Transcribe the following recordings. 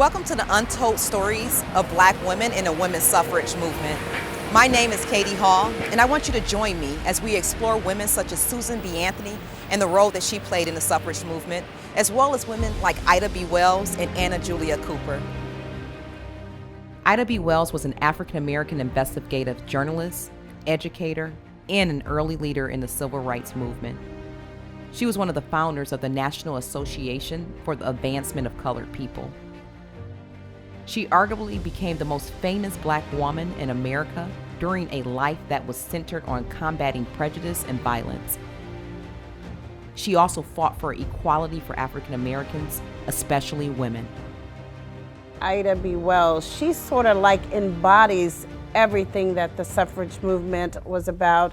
Welcome to the Untold Stories of Black women in the women's suffrage movement. My name is Katie Hall, and I want you to join me as we explore women such as Susan B. Anthony and the role that she played in the suffrage movement, as well as women like Ida B. Wells and Anna Julia Cooper. Ida B. Wells was an African-American investigative journalist, educator, and an early leader in the civil rights movement. She was one of the founders of the National Association for the Advancement of Colored People. She arguably became the most famous Black woman in America during a life that was centered on combating prejudice and violence. She also fought for equality for African Americans, especially women. Ida B. Wells, she sort of like embodies everything that the suffrage movement was about,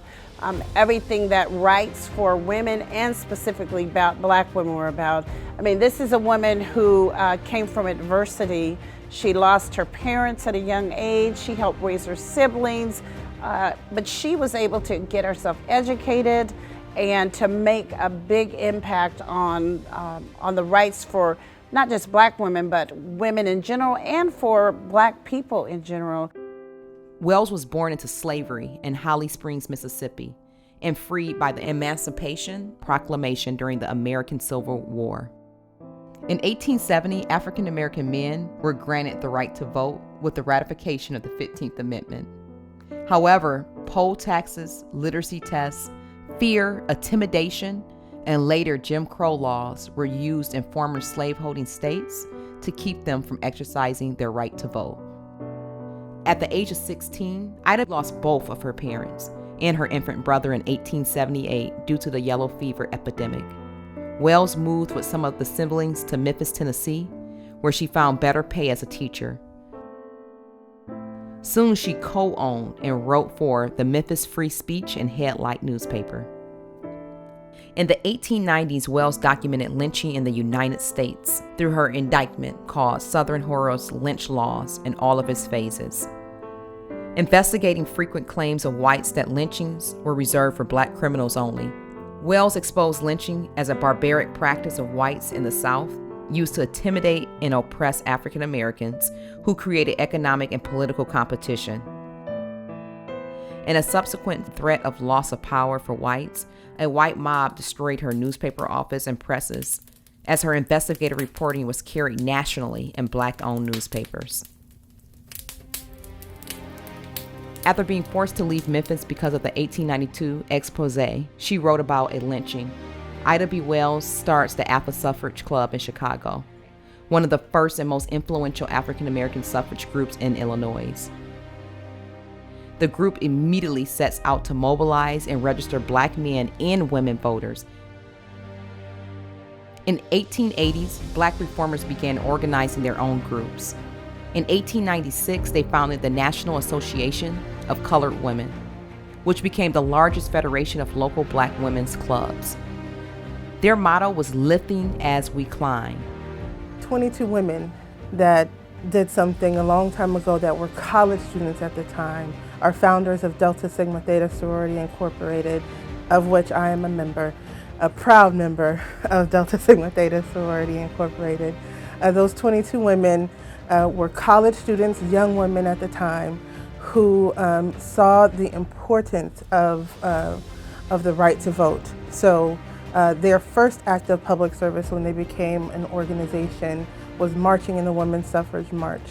everything that rights for women and specifically about Black women were about. I mean, this is a woman who came from adversity. She lost her parents at a young age. She helped raise her siblings, but she was able to get herself educated and to make a big impact on the rights for not just Black women, but women in general and for Black people in general. Wells was born into slavery in Holly Springs, Mississippi, and freed by the Emancipation Proclamation during the American Civil War. In 1870, African American men were granted the right to vote with the ratification of the 15th Amendment. However, poll taxes, literacy tests, fear, intimidation, and later Jim Crow laws were used in former slaveholding states to keep them from exercising their right to vote. At the age of 16, Ida lost both of her parents and her infant brother in 1878 due to the yellow fever epidemic. Wells moved with some of the siblings to Memphis, Tennessee, where she found better pay as a teacher. Soon she co-owned and wrote for the Memphis Free Speech and Headlight newspaper. In the 1890s, Wells documented lynching in the United States through her indictment called Southern Horrors Lynch Laws in all of its phases. Investigating frequent claims of whites that lynchings were reserved for Black criminals only, Wells exposed lynching as a barbaric practice of whites in the South used to intimidate and oppress African Americans who created economic and political competition. In a subsequent threat of loss of power for whites, a white mob destroyed her newspaper office and presses as her investigative reporting was carried nationally in Black-owned newspapers. After being forced to leave Memphis because of the 1892 expose she wrote about a lynching, Ida B. Wells starts the Alpha Suffrage Club in Chicago, one of the first and most influential African American suffrage groups in Illinois. The group immediately sets out to mobilize and register Black men and women voters. In 1880s, Black reformers began organizing their own groups. In 1896, they founded the National Association of Colored Women, which became the largest federation of local Black women's clubs. Their motto was "Lifting as we climb." 22 women that did something a long time ago that were college students at the time are founders of Delta Sigma Theta Sorority Incorporated, of which I am a member, a proud member of Delta Sigma Theta Sorority Incorporated. Those 22 women were college students, young women at the time, who saw the importance of the right to vote. So their first act of public service when they became an organization was marching in the Women's Suffrage March.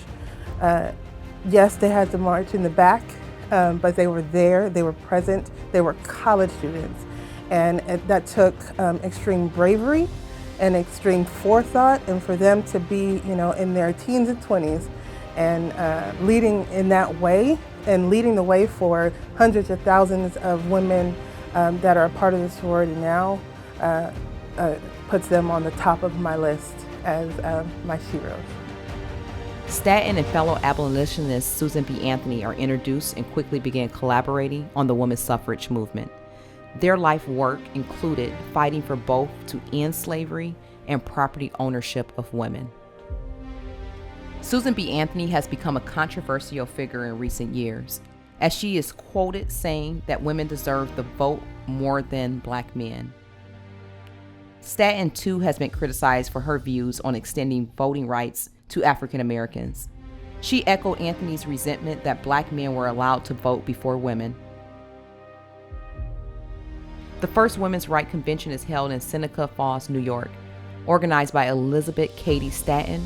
Yes, they had to march in the back, but they were there, they were present, they were college students. And that took extreme bravery and extreme forethought, and for them to be, in their teens and 20s and leading in that way and leading the way for hundreds of thousands of women that are a part of the sorority now puts them on the top of my list as my heroes. Stanton and fellow abolitionist Susan B. Anthony are introduced and quickly began collaborating on the women's suffrage movement. Their life work included fighting for both to end slavery and property ownership of women. Susan B. Anthony has become a controversial figure in recent years, as she is quoted saying that women deserve the vote more than Black men. Stanton, too, has been criticized for her views on extending voting rights to African Americans. She echoed Anthony's resentment that Black men were allowed to vote before women. The first women's rights convention is held in Seneca Falls, New York, organized by Elizabeth Cady Stanton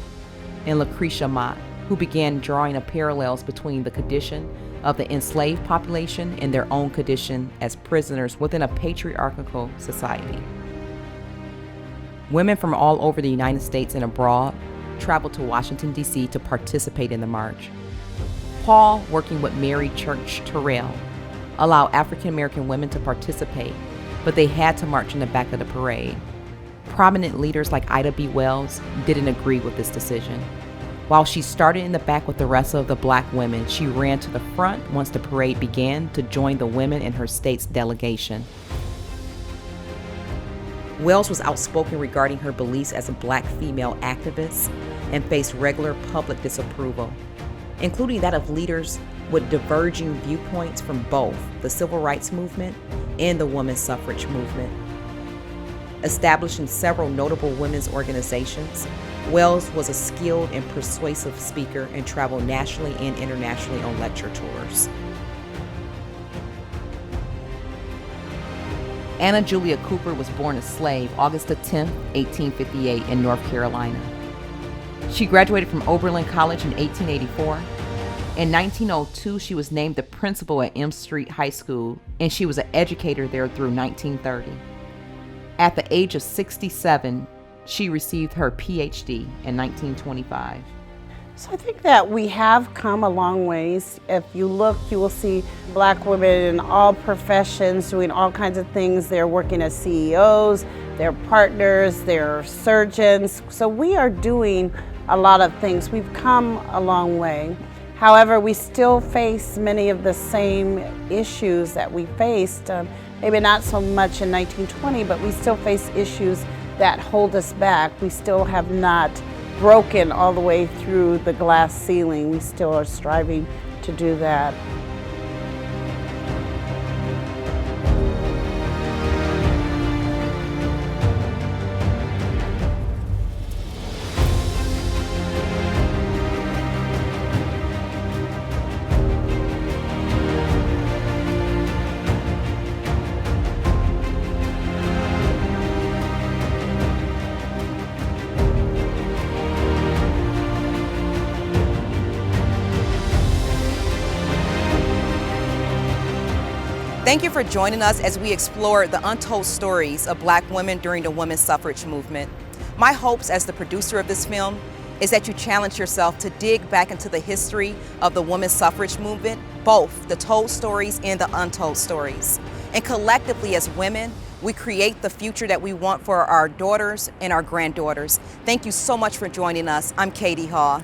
and Lucretia Mott, who began drawing parallels between the condition of the enslaved population and their own condition as prisoners within a patriarchal society. Women from all over the United States and abroad traveled to Washington, D.C. to participate in the march. Paul, working with Mary Church Terrell, allowed African American women to participate, but they had to march in the back of the parade. Prominent leaders like Ida B. Wells didn't agree with this decision. While she started in the back with the rest of the Black women, she ran to the front once the parade began to join the women in her state's delegation. Wells was outspoken regarding her beliefs as a Black female activist and faced regular public disapproval, including that of leaders with diverging viewpoints from both the civil rights movement and the women's suffrage movement. Establishing several notable women's organizations, Wells was a skilled and persuasive speaker and traveled nationally and internationally on lecture tours. Anna Julia Cooper was born a slave August 10, 1858 in North Carolina. She graduated from Oberlin College in 1884. In 1902, she was named the principal at M Street High School, and she was an educator there through 1930. At the age of 67, she received her PhD in 1925. So I think that we have come a long ways. If you look, you will see Black women in all professions doing all kinds of things. They're working as CEOs, they're partners, they're surgeons. So we are doing a lot of things. We've come a long way. However, we still face many of the same issues that we faced, maybe not so much in 1920, but we still face issues that hold us back. We still have not broken all the way through the glass ceiling. We still are striving to do that. Thank you for joining us as we explore the untold stories of Black women during the women's suffrage movement. My hopes as the producer of this film is that you challenge yourself to dig back into the history of the women's suffrage movement, both the told stories and the untold stories. And collectively as women, we create the future that we want for our daughters and our granddaughters. Thank you so much for joining us. I'm Katie Haw.